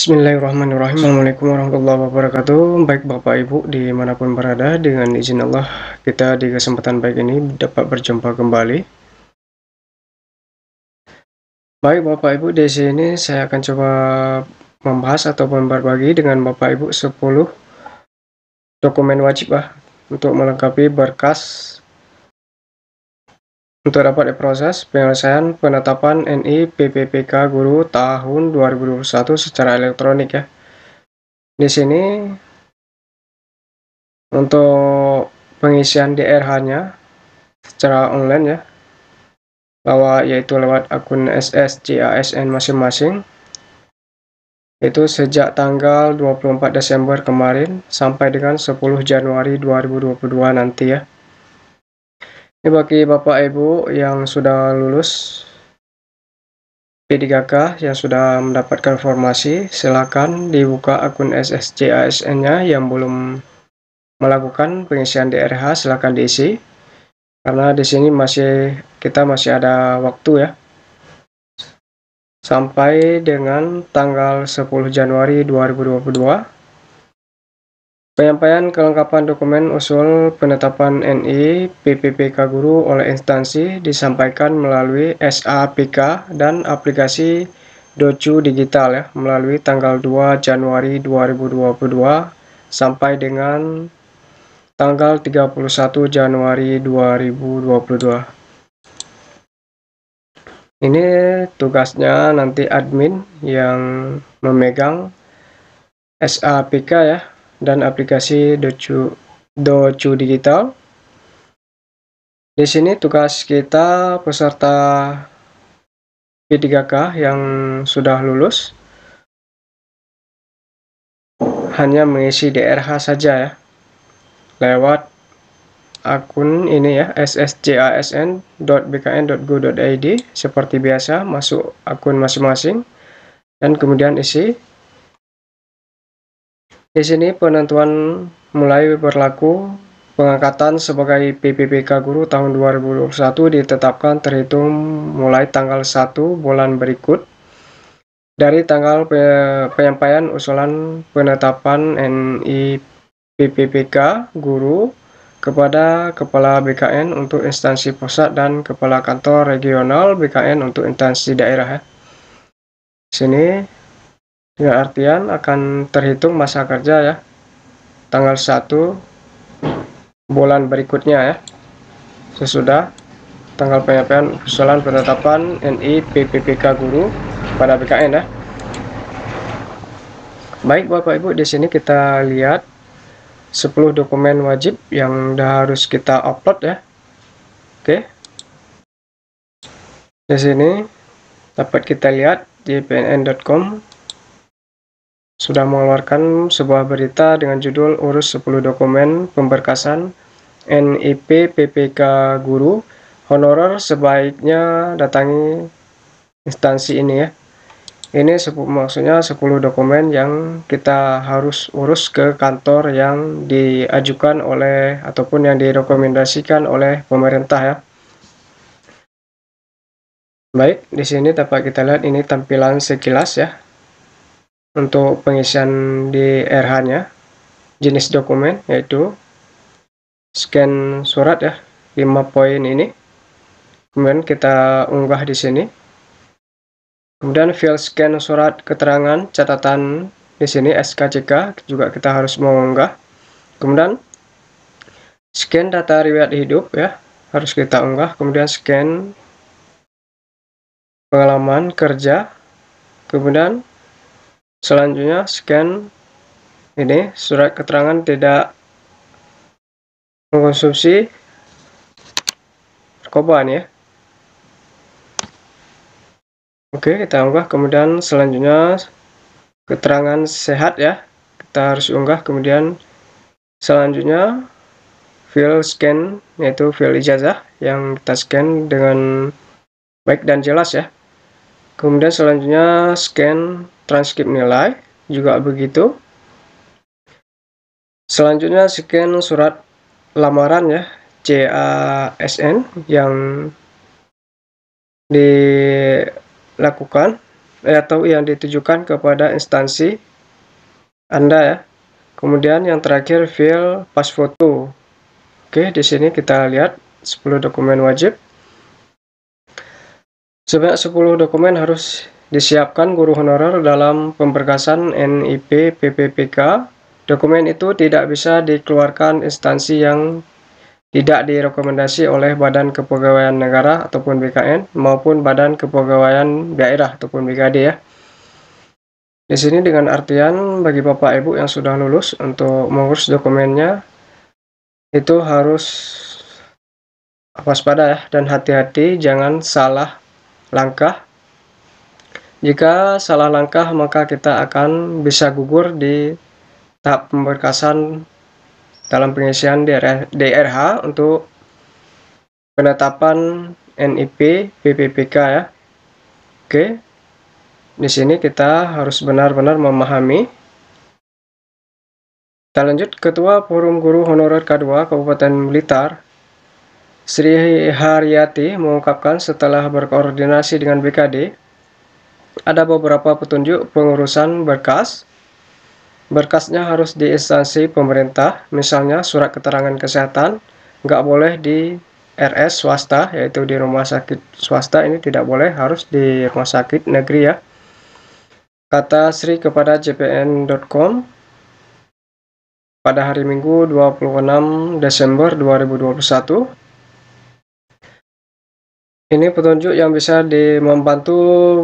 Bismillahirrahmanirrahim. Assalamualaikum warahmatullahi wabarakatuh. Baik Bapak Ibu dimanapun berada, dengan izin Allah kita di kesempatan baik ini dapat berjumpa kembali. Baik Bapak Ibu, di sini saya akan coba membahas atau berbagi dengan Bapak Ibu 10 dokumen wajib untuk melengkapi berkas untuk dapat diproses penyelesaian penetapan NI PPPK Guru tahun 2021 secara elektronik ya. Di sini untuk pengisian DRH-nya secara online ya, yaitu lewat akun SSCASN masing-masing, itu sejak tanggal 24 Desember kemarin sampai dengan 10 Januari 2022 nanti ya. Ini bagi Bapak Ibu yang sudah lulus P3K yang sudah mendapatkan informasi, silakan dibuka akun SSCASN-nya. Yang belum melakukan pengisian DRH silakan diisi, karena di sini kita masih ada waktu ya, sampai dengan tanggal 10 Januari 2022. Penyampaian kelengkapan dokumen usul penetapan NI PPPK Guru oleh instansi disampaikan melalui SAPK dan aplikasi Docu Digital ya, melalui tanggal 2 Januari 2022 sampai dengan tanggal 31 Januari 2022. Ini tugasnya nanti admin yang memegang SAPK ya dan aplikasi Docu Digital. Di sini tugas kita peserta P3K yang sudah lulus hanya mengisi DRH saja ya, lewat akun ini ya, sscasn.bkn.go.id seperti biasa. Masuk akun masing-masing dan kemudian isi. Di sini penentuan mulai berlaku pengangkatan sebagai PPPK Guru tahun 2021 ditetapkan terhitung mulai tanggal 1 bulan berikut dari tanggal penyampaian usulan penetapan NI PPPK Guru kepada Kepala BKN untuk instansi pusat dan Kepala Kantor Regional BKN untuk instansi daerah ya. Sini dengan artian akan terhitung masa kerja ya, tanggal 1 bulan berikutnya ya, sesudah tanggal penyampaian usulan penetapan NI PPPK Guru pada BKN ya. Baik Bapak Ibu, di sini kita lihat 10 dokumen wajib yang harus kita upload ya. Oke. Di sini dapat kita lihat di pnn.com sudah mengeluarkan sebuah berita dengan judul urus 10 dokumen pemberkasan NIP PPK Guru honorer sebaiknya datangi instansi ini ya. Ini maksudnya 10 dokumen yang kita harus urus ke kantor yang diajukan oleh ataupun yang direkomendasikan oleh pemerintah ya. Baik, di sini dapat kita lihat ini tampilan sekilas ya untuk pengisian DRH-nya. Jenis dokumen yaitu scan surat ya, 5 poin ini. Kemudian kita unggah di sini. Kemudian file scan surat keterangan catatan di sini SKCK juga kita harus mengunggah. Kemudian scan data riwayat hidup ya, harus kita unggah. Kemudian scan pengalaman kerja. Kemudian selanjutnya scan ini surat keterangan tidak mengkonsumsi narkoba nih ya. Oke, kita unggah. Kemudian selanjutnya keterangan sehat ya, kita harus unggah. Kemudian selanjutnya file scan, yaitu file ijazah yang kita scan dengan baik dan jelas ya. Kemudian selanjutnya scan transkrip nilai juga begitu. Selanjutnya scan surat lamaran ya, CASN yang dilakukan atau yang ditujukan kepada instansi Anda ya. Kemudian yang terakhir file pas foto. Oke, di sini kita lihat 10 dokumen wajib. Sebanyak 10 dokumen harus disiapkan guru honorer dalam pemberkasan NIP PPPK. Dokumen itu tidak bisa dikeluarkan instansi yang tidak direkomendasi oleh Badan Kepegawaian Negara ataupun BKN maupun Badan Kepegawaian Daerah ataupun BKD ya. Di sini dengan artian bagi Bapak Ibu yang sudah lulus untuk mengurus dokumennya itu harus waspada ya dan hati-hati jangan salah langkah. Jika salah langkah maka kita akan bisa gugur di tahap pemberkasan dalam pengisian DRH untuk penetapan NIP PPPK ya. Oke. Di sini kita harus benar-benar memahami. Kita lanjut, Ketua Forum Guru Honorer K2 Kabupaten Blitar, Sri Haryati mengungkapkan setelah berkoordinasi dengan BKD, ada beberapa petunjuk pengurusan berkas. Berkasnya harus di instansi pemerintah, misalnya surat keterangan kesehatan, nggak boleh di RS swasta, yaitu di rumah sakit swasta, ini tidak boleh, harus di rumah sakit negeri ya. Kata Sri kepada jpn.com pada hari Minggu 26 Desember 2021. Ini petunjuk yang bisa membantu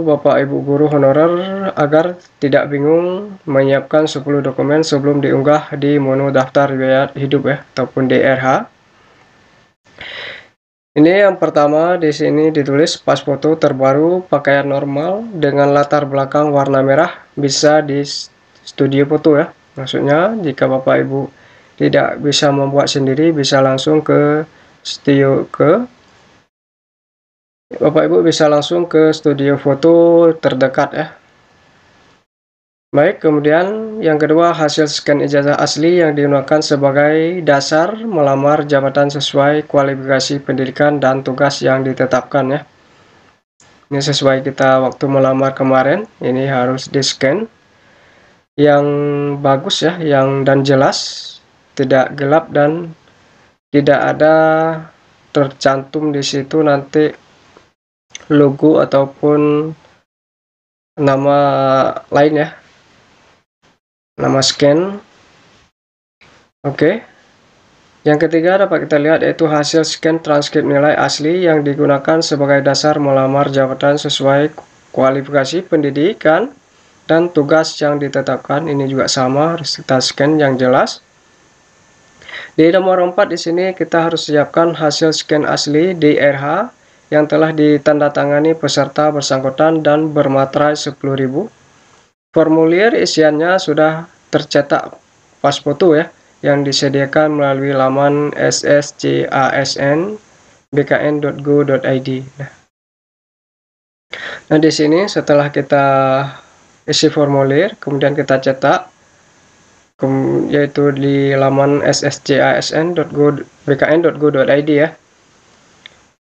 Bapak Ibu Guru Honorer agar tidak bingung menyiapkan 10 dokumen sebelum diunggah di menu daftar riwayat hidup ya, ataupun DRH. Ini yang pertama, di sini ditulis pas foto terbaru pakaian normal dengan latar belakang warna merah, bisa di studio foto ya. Maksudnya jika Bapak Ibu tidak bisa membuat sendiri, bisa langsung ke Bapak Ibu bisa langsung ke studio foto terdekat ya. Baik, kemudian yang kedua, hasil scan ijazah asli yang digunakan sebagai dasar melamar jabatan sesuai kualifikasi pendidikan dan tugas yang ditetapkan ya. Ini sesuai kita waktu melamar kemarin, ini harus di scan yang bagus ya, dan jelas, tidak gelap dan tidak ada tercantum di situ nanti logo ataupun nama lain ya, nama scan. Oke. Yang ketiga dapat kita lihat yaitu hasil scan transkrip nilai asli yang digunakan sebagai dasar melamar jabatan sesuai kualifikasi pendidikan dan tugas yang ditetapkan. Ini juga sama, harus kita scan yang jelas. Di nomor 4 di sini kita harus siapkan hasil scan asli DRH yang telah ditandatangani peserta bersangkutan dan bermaterai 10.000. Formulir isiannya sudah tercetak pas foto ya, yang disediakan melalui laman sscasn.bkn.go.id. Nah, di sini setelah kita isi formulir, kemudian kita cetak, yaitu di laman sscasn.bkn.go.id ya.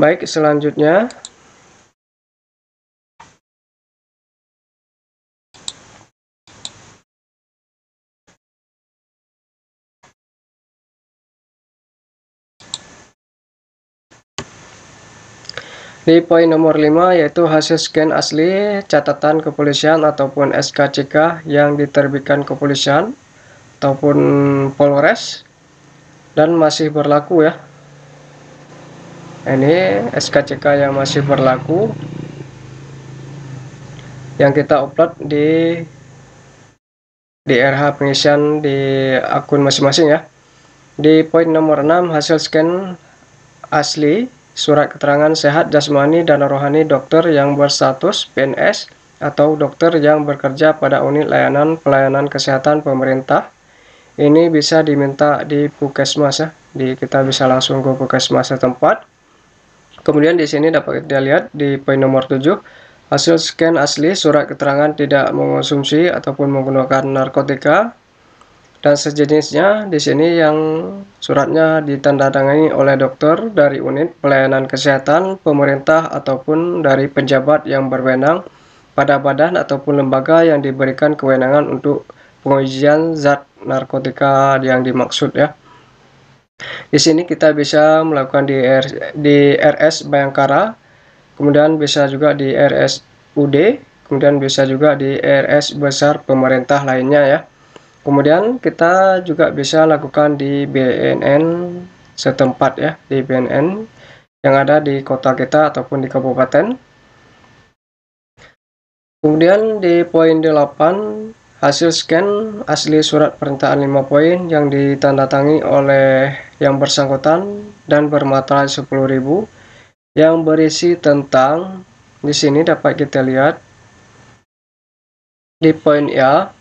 Baik, selanjutnya di poin nomor 5 yaitu hasil scan asli catatan kepolisian ataupun SKCK yang diterbitkan kepolisian ataupun Polres dan masih berlaku ya. Ini SKCK yang masih berlaku yang kita upload di DRH pengisian di akun masing-masing ya. Di poin nomor 6 hasil scan asli surat keterangan sehat jasmani dan rohani dokter yang berstatus PNS atau dokter yang bekerja pada unit layanan pelayanan kesehatan pemerintah. Ini bisa diminta di Puskesmas ya. Kita bisa langsung ke Puskesmas setempat. Kemudian di sini dapat kita lihat di poin nomor 7 hasil scan asli surat keterangan tidak mengonsumsi ataupun menggunakan narkotika dan sejenisnya. Di sini yang suratnya ditandatangani oleh dokter dari unit pelayanan kesehatan pemerintah ataupun dari pejabat yang berwenang pada badan ataupun lembaga yang diberikan kewenangan untuk pengujian zat narkotika yang dimaksud ya. Di sini kita bisa melakukan di RS Bayangkara, kemudian bisa juga di RSUD, kemudian bisa juga di RS besar pemerintah lainnya ya. Kemudian kita juga bisa lakukan di BNN setempat ya, di BNN yang ada di kota kita ataupun di kabupaten. Kemudian di poin 8, hasil scan asli surat pernyataan 5 poin yang ditandatangani oleh yang bersangkutan dan bermaterai 10.000 yang berisi tentang, di sini dapat kita lihat di poin A,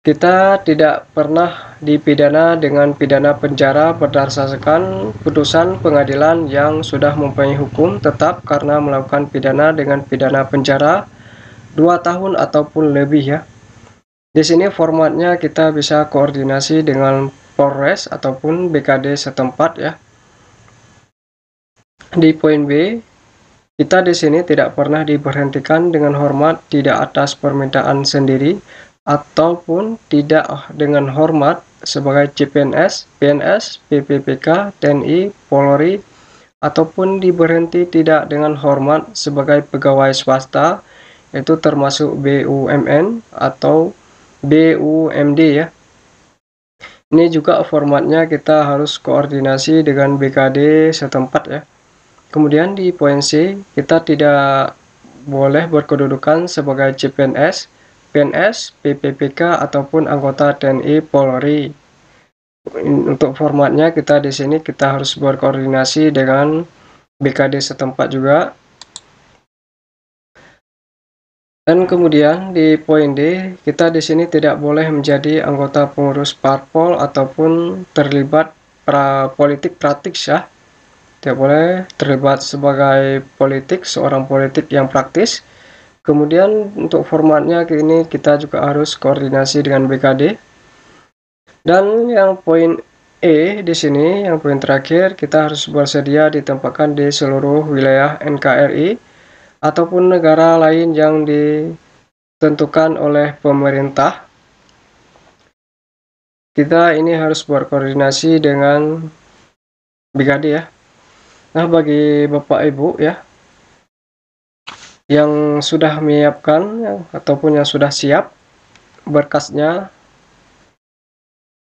kita tidak pernah dipidana dengan pidana penjara berdasarkan putusan pengadilan yang sudah mempunyai hukum tetap karena melakukan pidana dengan pidana penjara 2 tahun ataupun lebih ya. Di sini formatnya kita bisa koordinasi dengan Polres ataupun BKD setempat ya. Di poin B, kita di sini tidak pernah diberhentikan dengan hormat tidak atas permintaan sendiri ataupun tidak dengan hormat sebagai CPNS, PNS, PPPK, TNI, Polri, ataupun diberhenti tidak dengan hormat sebagai pegawai swasta, itu termasuk BUMN atau BUMD ya. Ini juga formatnya kita harus koordinasi dengan BKD setempat ya. Kemudian di poin C, kita tidak boleh berkedudukan sebagai CPNS, PNS, PPPK ataupun anggota TNI Polri. Untuk formatnya kita di sini kita harus berkoordinasi dengan BKD setempat juga. Dan kemudian di poin D, kita di sini tidak boleh menjadi anggota pengurus parpol ataupun terlibat politik praktis ya. Tidak boleh terlibat sebagai seorang politik yang praktis. Kemudian untuk formatnya ini kita juga harus koordinasi dengan BKD. Dan yang poin E di sini, yang poin terakhir, kita harus bersedia ditempatkan di seluruh wilayah NKRI ataupun negara lain yang ditentukan oleh pemerintah. Kita ini harus berkoordinasi dengan BKD ya. Nah, bagi Bapak Ibu ya, yang sudah menyiapkan ataupun yang sudah siap berkasnya,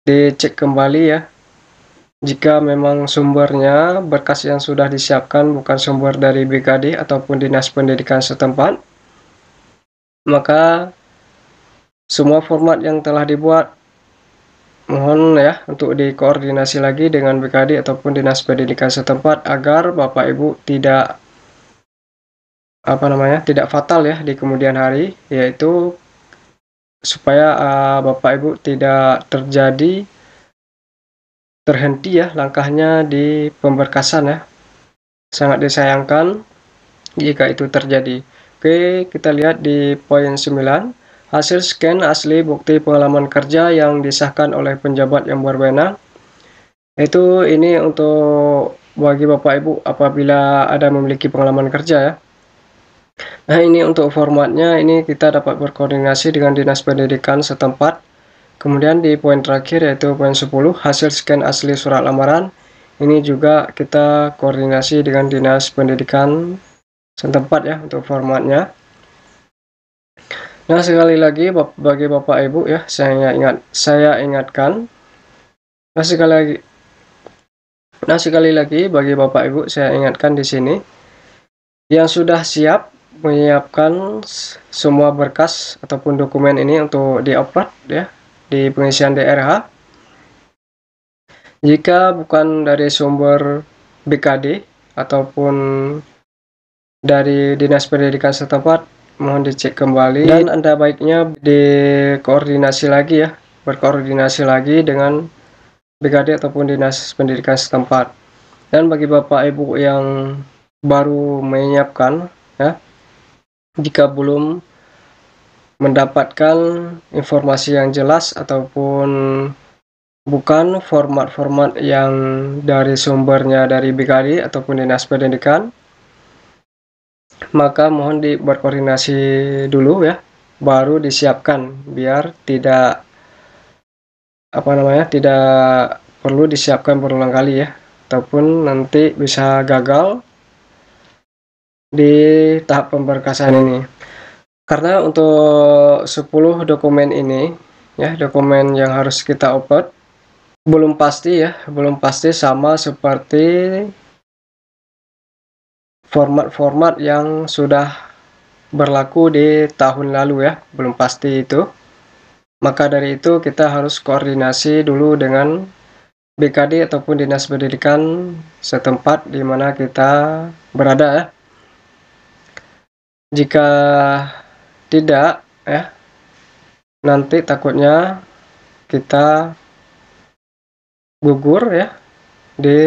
dicek kembali ya. Jika memang sumbernya berkas yang sudah disiapkan bukan sumber dari BKD ataupun Dinas Pendidikan setempat, maka semua format yang telah dibuat mohon ya untuk dikoordinasi lagi dengan BKD ataupun Dinas Pendidikan setempat agar Bapak Ibu tidak tidak fatal ya di kemudian hari, yaitu supaya Bapak Ibu tidak terhenti ya langkahnya di pemberkasan ya. Sangat disayangkan jika itu terjadi. Oke, kita lihat di poin 9, hasil scan asli bukti pengalaman kerja yang disahkan oleh penjabat yang berwenang. Itu ini untuk bagi Bapak Ibu apabila ada memiliki pengalaman kerja ya. Nah, ini untuk formatnya, ini kita dapat berkoordinasi dengan Dinas Pendidikan setempat. Kemudian di poin terakhir yaitu poin 10, hasil scan asli surat lamaran. Ini juga kita koordinasi dengan Dinas Pendidikan setempat ya untuk formatnya. Nah, sekali lagi bagi Bapak Ibu ya, saya ingatkan. Nah, sekali lagi bagi Bapak Ibu saya ingatkan di sini yang sudah siap menyiapkan semua berkas ataupun dokumen ini untuk di-upload ya di pengisian DRH. Jika bukan dari sumber BKD ataupun dari Dinas Pendidikan setempat, mohon dicek kembali dan Anda baiknya berkoordinasi lagi dengan BKD ataupun Dinas Pendidikan setempat. Dan bagi Bapak Ibu yang baru menyiapkan ya, jika belum mendapatkan informasi yang jelas ataupun bukan format-format yang dari sumbernya dari BKD ataupun Dinas Pendidikan, maka mohon berkoordinasi dulu ya, baru disiapkan biar tidak tidak perlu disiapkan berulang kali ya, ataupun nanti bisa gagal di tahap pemberkasan ini. Karena untuk 10 dokumen ini ya, dokumen yang harus kita upload belum pasti ya, belum pasti sama seperti format-format yang sudah berlaku di tahun lalu ya, belum pasti itu. Maka dari itu kita harus koordinasi dulu dengan BKD ataupun Dinas Pendidikan setempat di mana kita berada ya. Jika tidak ya, nanti takutnya kita gugur ya di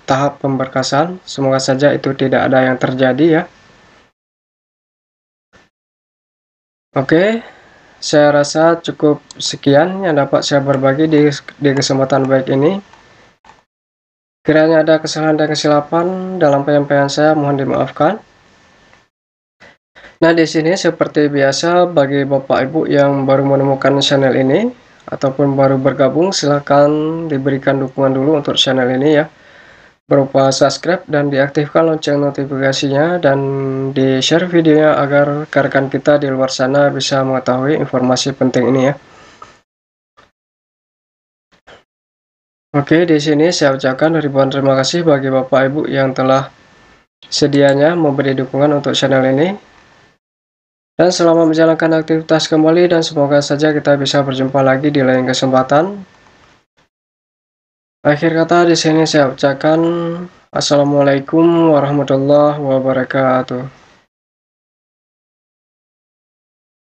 tahap pemberkasan. Semoga saja itu tidak ada yang terjadi ya. Oke, saya rasa cukup sekian yang dapat saya berbagi di kesempatan baik ini. Kiranya ada kesalahan dan kesilapan dalam penyampaian saya, mohon dimaafkan. Nah, di sini seperti biasa bagi Bapak Ibu yang baru menemukan channel ini ataupun baru bergabung, silahkan diberikan dukungan dulu untuk channel ini ya, berupa subscribe dan diaktifkan lonceng notifikasinya, dan di-share videonya agar rekan kita di luar sana bisa mengetahui informasi penting ini ya. Oke, di sini saya ucapkan ribuan terima kasih bagi Bapak Ibu yang telah sedianya memberi dukungan untuk channel ini. Dan selamat menjalankan aktivitas kembali, dan semoga saja kita bisa berjumpa lagi di lain kesempatan. Akhir kata di sini saya ucapkan assalamualaikum warahmatullahi wabarakatuh.